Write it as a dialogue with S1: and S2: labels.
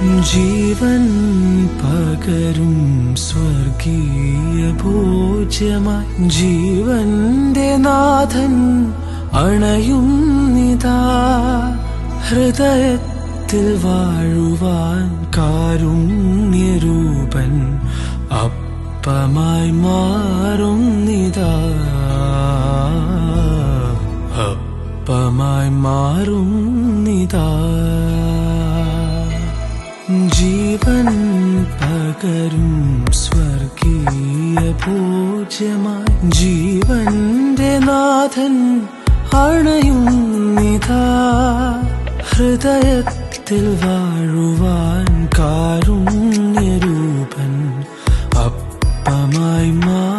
S1: ജീവൻ പകരും സ്വർഗീയ ഭോജ്യമായി ജീവന്റെ നാഥൻ അണയുന്നിതാ. ഹൃദയത്തിൽ വാഴുവാൻ കാരുണ്യരൂപൻ അപ്പമായി മാറുന്നിതാ. അപ്പമായി മാറുന്നിതാ. ജീവൻ പകരും സ്വർഗീയ ഭോജ്യമായി ജീവന്റെ നാഥൻ അണയുന്നിതാ. ഹൃദയത്തിൽ വാഴുവാൻ കാരുണ്യരൂപൻ അപ്പമായി മാറുന്നിതാ.